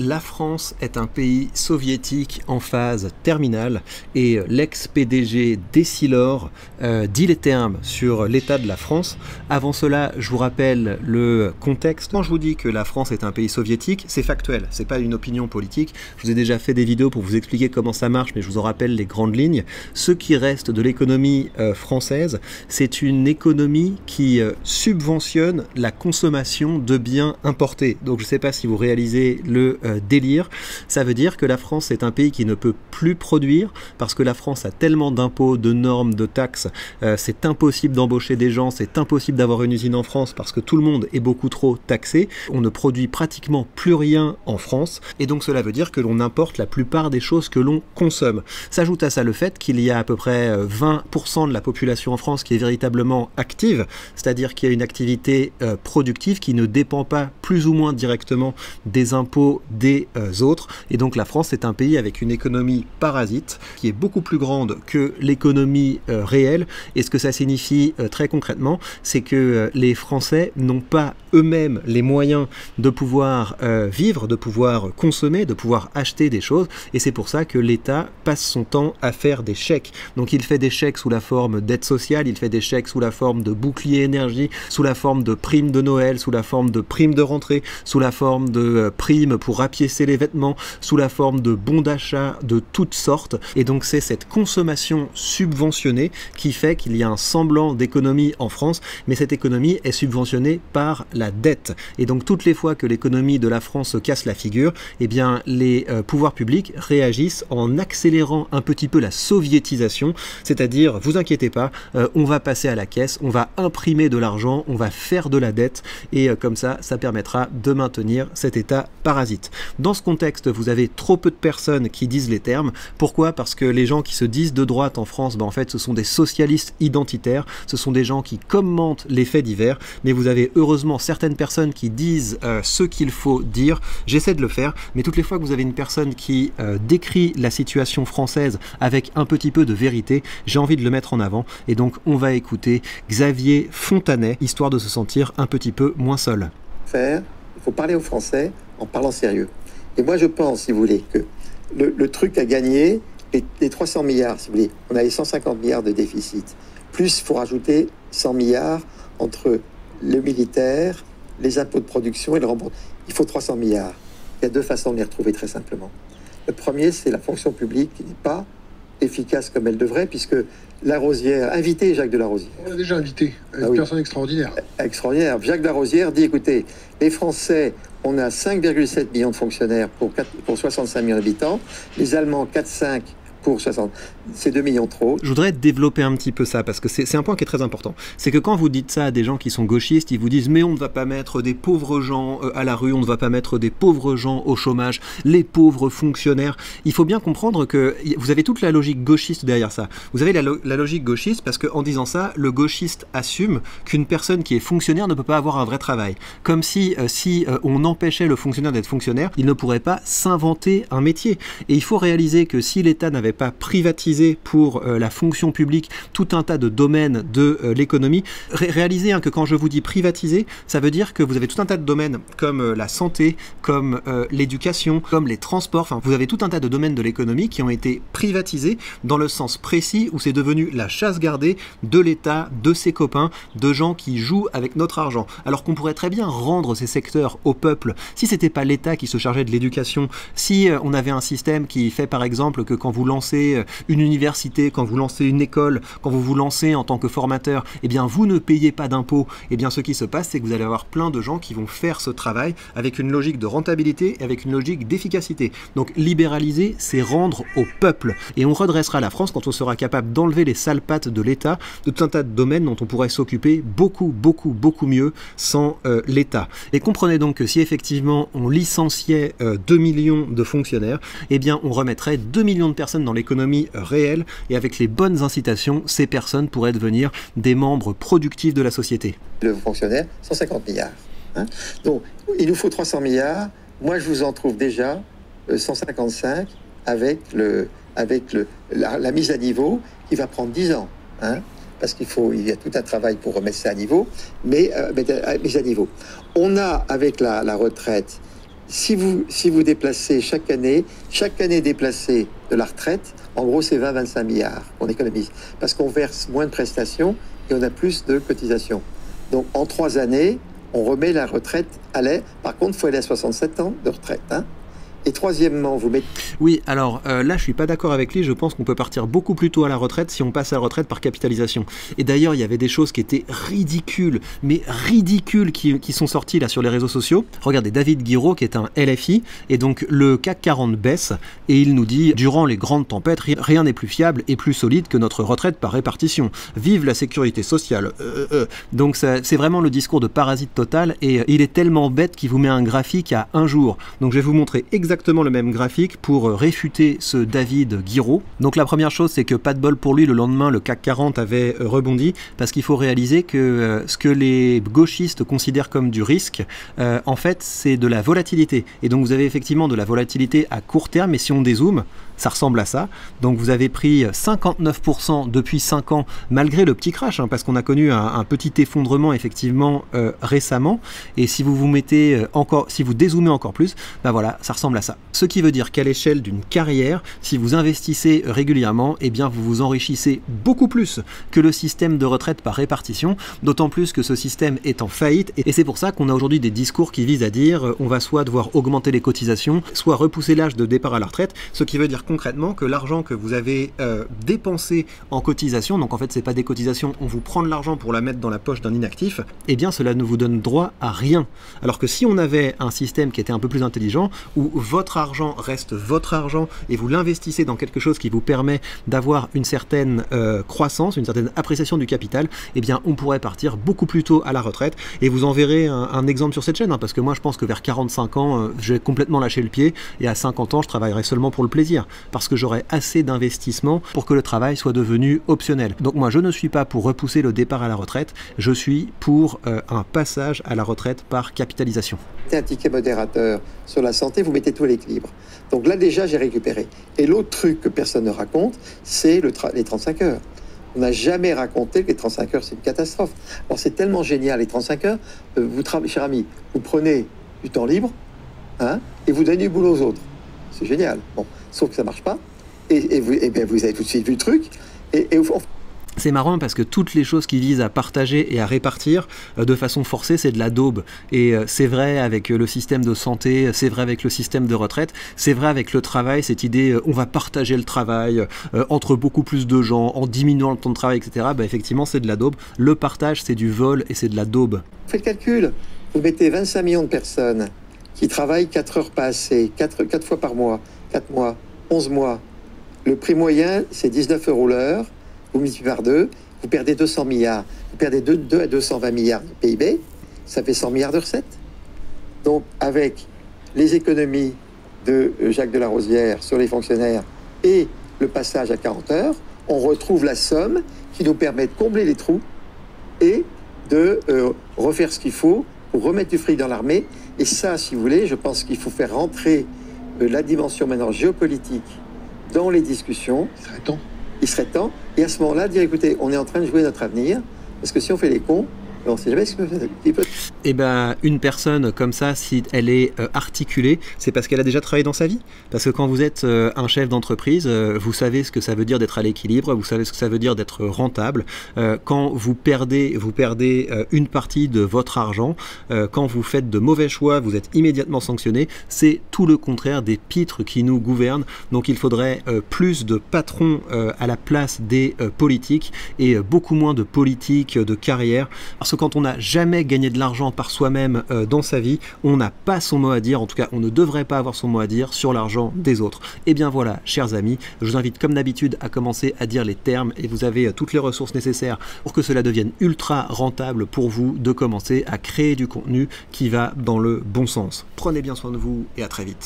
La France est un pays soviétique en phase terminale et l'ex-PDG Desilor dit les termes sur l'état de la France. Avant cela, je vous rappelle le contexte. Quand je vous dis que la France est un pays soviétique, c'est factuel, c'est pas une opinion politique. Je vous ai déjà fait des vidéos pour vous expliquer comment ça marche, mais je vous en rappelle les grandes lignes. Ce qui reste de l'économie française, c'est une économie qui subventionne la consommation de biens importés. Donc je ne sais pas si vous réalisez le délire. Ça veut dire que la France est un pays qui ne peut plus produire parce que la France a tellement d'impôts, de normes, de taxes. C'est impossible d'embaucher des gens, c'est impossible d'avoir une usine en France parce que tout le monde est beaucoup trop taxé. On ne produit pratiquement plus rien en France et donc cela veut dire que l'on importe la plupart des choses que l'on consomme. S'ajoute à ça le fait qu'il y a à peu près 20% de la population en France qui est véritablement active, c'est-à-dire qu'il y a une activité productive qui ne dépend pas plus ou moins directement des impôts des autres. Et donc la France est un pays avec une économie parasite qui est beaucoup plus grande que l'économie réelle. Et ce que ça signifie très concrètement, c'est que les Français n'ont pas eux-mêmes les moyens de pouvoir vivre, de pouvoir consommer, de pouvoir acheter des choses. Et c'est pour ça que l'État passe son temps à faire des chèques. Donc il fait des chèques sous la forme d'aide sociale, il fait des chèques sous la forme de bouclier énergie, sous la forme de primes de Noël, sous la forme de primes de rentrée, sous la forme de primes pour rapiécer les vêtements, sous la forme de bons d'achat de toutes sortes. Et donc c'est cette consommation subventionnée qui fait qu'il y a un semblant d'économie en France, mais cette économie est subventionnée par la dette. Et donc toutes les fois que l'économie de la France se casse la figure, eh bien les pouvoirs publics réagissent en accélérant un petit peu la soviétisation, c'est-à-dire, vous inquiétez pas, on va passer à la caisse, on va imprimer de l'argent, on va faire de la dette, et comme ça permettra de maintenir cet état parasite. Dans ce contexte, vous avez trop peu de personnes qui disent les termes. Pourquoi? Parce que les gens qui se disent de droite en France, en fait, ce sont des socialistes identitaires, ce sont des gens qui commentent les faits divers, mais vous avez heureusement certaines personnes qui disent ce qu'il faut dire. J'essaie de le faire, mais toutes les fois que vous avez une personne qui décrit la situation française avec un petit peu de vérité, j'ai envie de le mettre en avant, et donc on va écouter Xavier Fontanet, histoire de se sentir un petit peu moins seul. Il faut parler aux Français en parlant sérieux. Et moi je pense, si vous voulez, que le truc à gagner, les 300 milliards, si vous voulez, on a les 150 milliards de déficit, plus il faut rajouter 100 milliards entre le militaire, les impôts de production et le remboursement. Il faut 300 milliards. Il y a deux façons de les retrouver très simplement. Le premier, c'est la fonction publique qui n'est pas efficace comme elle devrait, puisque Larosière, invité Jacques de Larosière. On l'a déjà invité, une personne extraordinaire. Extraordinaire. Jacques de Larosière dit, écoutez, les Français, on a 5,7 millions de fonctionnaires pour 65 millions d'habitants, les Allemands 4,5 pour 60, c'est 2 millions trop. Je voudrais développer un petit peu ça, parce que c'est un point qui est très important. C'est que quand vous dites ça à des gens qui sont gauchistes, ils vous disent « mais on ne va pas mettre des pauvres gens à la rue, on ne va pas mettre des pauvres gens au chômage, les pauvres fonctionnaires ». Il faut bien comprendre que vous avez toute la logique gauchiste derrière ça. Vous avez la logique gauchiste parce qu'en disant ça, le gauchiste assume qu'une personne qui est fonctionnaire ne peut pas avoir un vrai travail. Comme si on empêchait le fonctionnaire d'être fonctionnaire, il ne pourrait pas s'inventer un métier. Et il faut réaliser que si l'État n'avait pas privatisé pour la fonction publique tout un tas de domaines de l'économie. Réalisez que quand je vous dis privatiser, ça veut dire que vous avez tout un tas de domaines comme la santé, comme l'éducation, comme les transports, enfin vous avez tout un tas de domaines de l'économie qui ont été privatisés dans le sens précis où c'est devenu la chasse gardée de l'État, de ses copains, de gens qui jouent avec notre argent. Alors qu'on pourrait très bien rendre ces secteurs au peuple si c'était pas l'État qui se chargeait de l'éducation, si on avait un système qui fait par exemple que quand vous lancez une université, quand vous lancez une école, quand vous vous lancez en tant que formateur, eh bien vous ne payez pas d'impôts. Eh bien ce qui se passe, c'est que vous allez avoir plein de gens qui vont faire ce travail avec une logique de rentabilité et avec une logique d'efficacité. Donc libéraliser, c'est rendre au peuple. Et on redressera la France quand on sera capable d'enlever les sales pattes de l'État, de tout un tas de domaines dont on pourrait s'occuper beaucoup mieux sans l'État. Et comprenez donc que si effectivement on licenciait 2 millions de fonctionnaires, eh bien on remettrait 2 millions de personnes dans l'économie réelle, et avec les bonnes incitations, ces personnes pourraient devenir des membres productifs de la société. Le fonctionnaire, 150 milliards. Hein, donc, il nous faut 300 milliards. Moi, je vous en trouve déjà 155 avec la mise à niveau qui va prendre 10 ans. Hein, parce il y a tout un travail pour remettre ça à niveau, mais mise à niveau. On a, avec la retraite, si vous déplacez chaque année déplacée de la retraite, en gros, c'est 20-25 milliards qu'on économise. Parce qu'on verse moins de prestations et on a plus de cotisations. Donc, en 3 années, on remet la retraite à l'air. Par contre, il faut aller à 67 ans de retraite. Hein. Et troisièmement, vous mettez... Oui, alors là, je suis pas d'accord avec lui. Je pense qu'on peut partir beaucoup plus tôt à la retraite si on passe à la retraite par capitalisation. Et d'ailleurs, il y avait des choses qui étaient ridicules, mais ridicules, qui sont sorties là sur les réseaux sociaux. Regardez, David Guiraud, qui est un LFI, et donc le CAC 40 baisse, et il nous dit, durant les grandes tempêtes, rien n'est plus fiable et plus solide que notre retraite par répartition. Vive la sécurité sociale. Donc c'est vraiment le discours de parasite total, et il est tellement bête qu'il vous met un graphique à 1 jour. Donc je vais vous montrer exactement le même graphique pour réfuter ce David Guiraud. Donc la première chose, c'est que pas de bol pour lui, le lendemain le CAC 40 avait rebondi, parce qu'il faut réaliser que ce que les gauchistes considèrent comme du risque, en fait c'est de la volatilité. Et donc vous avez effectivement de la volatilité à court terme, et si on dézoome, ça ressemble à ça. Donc vous avez pris 59% depuis 5 ans, malgré le petit crash, hein, parce qu'on a connu un petit effondrement effectivement récemment. Et si vous vous mettez encore, si vous dézoomez encore plus, ben voilà, ça ressemble à ça. Ce qui veut dire qu'à l'échelle d'une carrière, si vous investissez régulièrement, eh bien vous vous enrichissez beaucoup plus que le système de retraite par répartition, d'autant plus que ce système est en faillite. Et c'est pour ça qu'on a aujourd'hui des discours qui visent à dire on va soit devoir augmenter les cotisations, soit repousser l'âge de départ à la retraite, ce qui veut dire concrètement que l'argent que vous avez dépensé en cotisation, donc en fait c'est pas des cotisations, on vous prend de l'argent pour la mettre dans la poche d'un inactif, eh bien cela ne vous donne droit à rien. Alors que si on avait un système qui était un peu plus intelligent, où votre argent reste votre argent et vous l'investissez dans quelque chose qui vous permet d'avoir une certaine croissance, une certaine appréciation du capital, eh bien on pourrait partir beaucoup plus tôt à la retraite. Et vous en verrez un exemple sur cette chaîne, hein, parce que moi je pense que vers 45 ans, je vais complètement lâcher le pied, et à 50 ans je travaillerai seulement pour le plaisir, parce que j'aurai assez d'investissement pour que le travail soit devenu optionnel. Donc moi je ne suis pas pour repousser le départ à la retraite, je suis pour un passage à la retraite par capitalisation. Un ticket modérateur sur la santé, vous mettez tout à l'équilibre. Donc là déjà j'ai récupéré. Et l'autre truc que personne ne raconte, c'est les 35 heures. On n'a jamais raconté que les 35 heures c'est une catastrophe. Alors c'est tellement génial les 35 heures, cher ami, vous prenez du temps libre, hein, et vous donnez du boulot aux autres. C'est génial. Bon, sauf que ça marche pas. Et bien vous avez tout de suite vu le truc. C'est marrant parce que toutes les choses qui visent à partager et à répartir de façon forcée, c'est de la daube. Et c'est vrai avec le système de santé, c'est vrai avec le système de retraite, c'est vrai avec le travail, cette idée on va partager le travail entre beaucoup plus de gens, en diminuant le temps de travail, etc. Bah, effectivement, c'est de la daube. Le partage, c'est du vol et c'est de la daube. Faites le calcul. Vous mettez 25 millions de personnes qui travaillent 4 heures pas assez, 4 fois par mois, 4 mois, 11 mois. Le prix moyen, c'est 19 € l'heure. Vous multipliez par 2, vous perdez 200 milliards. Vous perdez 2 à 220 milliards de PIB, ça fait 100 milliards de recettes. Donc, avec les économies de Jacques Delarosière sur les fonctionnaires et le passage à 40 heures, on retrouve la somme qui nous permet de combler les trous et de refaire ce qu'il faut pour remettre du fric dans l'armée. Et ça, si vous voulez, je pense qu'il faut faire rentrer la dimension maintenant géopolitique dans les discussions. Il serait temps. Il serait temps. Et à ce moment-là, dire, écoutez, on est en train de jouer notre avenir, parce que si on fait les cons, on ne sait jamais ce que peut... Eh ben, une personne comme ça, si elle est articulée, c'est parce qu'elle a déjà travaillé dans sa vie. Parce que quand vous êtes un chef d'entreprise, vous savez ce que ça veut dire d'être à l'équilibre, vous savez ce que ça veut dire d'être rentable. Quand vous perdez une partie de votre argent, quand vous faites de mauvais choix, vous êtes immédiatement sanctionné. C'est tout le contraire des pitres qui nous gouvernent. Donc il faudrait plus de patrons à la place des politiques et beaucoup moins de politiques de carrière. Parce que quand on n'a jamais gagné de l'argent par soi-même dans sa vie, on n'a pas son mot à dire, en tout cas on ne devrait pas avoir son mot à dire sur l'argent des autres. Et bien voilà, chers amis, je vous invite comme d'habitude à commencer à dire les termes et vous avez toutes les ressources nécessaires pour que cela devienne ultra rentable pour vous de commencer à créer du contenu qui va dans le bon sens. Prenez bien soin de vous et à très vite.